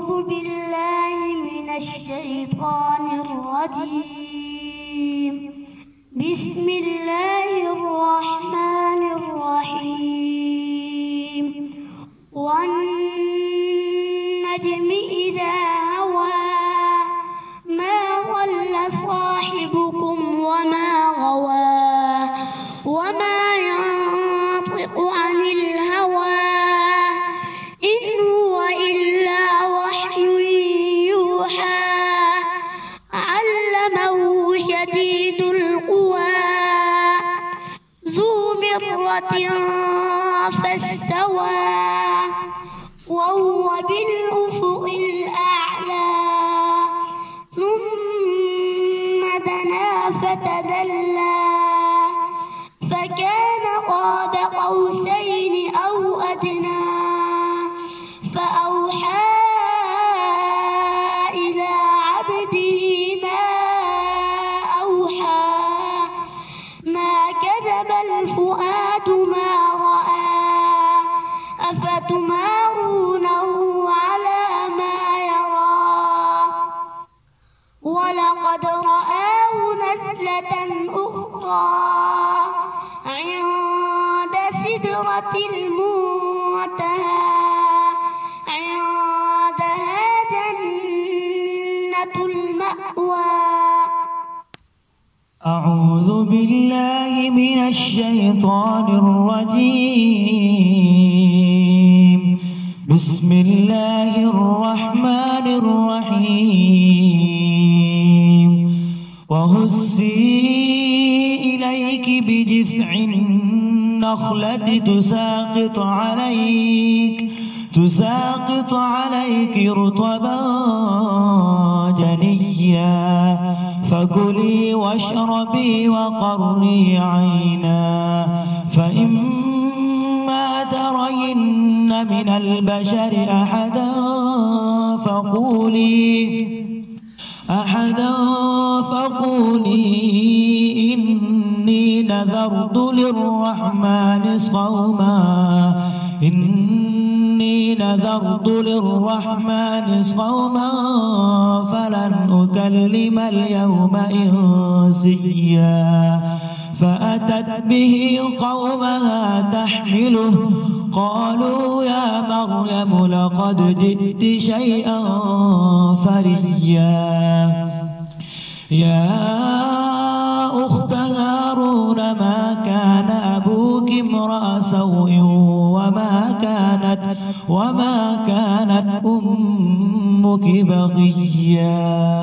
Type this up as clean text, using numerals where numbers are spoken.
أعوذ بالله من الشيطان الرجيم. بسم الله الرحمن الرحيم. والنجم إذا هوى ما ضل صاحبكم وما غوى وما ينطق عن الهوى إن هو إلا وحي يوحى. علمه شديد القوى ذو مرة فاستوى وهو بالأفق الأعلى. ثم دنا فتدلى فكان قاب قوسين أو أدنى. فأوحى إلى عبده ما أوحى. ما كذب الفؤاد ما رأى. أفتمارونه على ما يرى. ولقد رآه نزلة أخرى عند سدرة المنتهى. عندها جنة المأوى. أعوذ بالله من الشيطان الرجيم. بسم الله الرحمن الرحيم. وهزي إليك بجذع النخلة تساقط عليك رطبا جنيا. فكلي واشربي وقري عينا. فإما ترين من البشر أحدا فقولي إني نذرت للرحمن صوما فلن أكلم اليوم إنسيا. فأتت به قومها تحمله قالوا يا مريم لقد جئت شيئا فريا. يا أخت هارون ما كان أبوك امرأ سوء وما كانت أمك بغيا.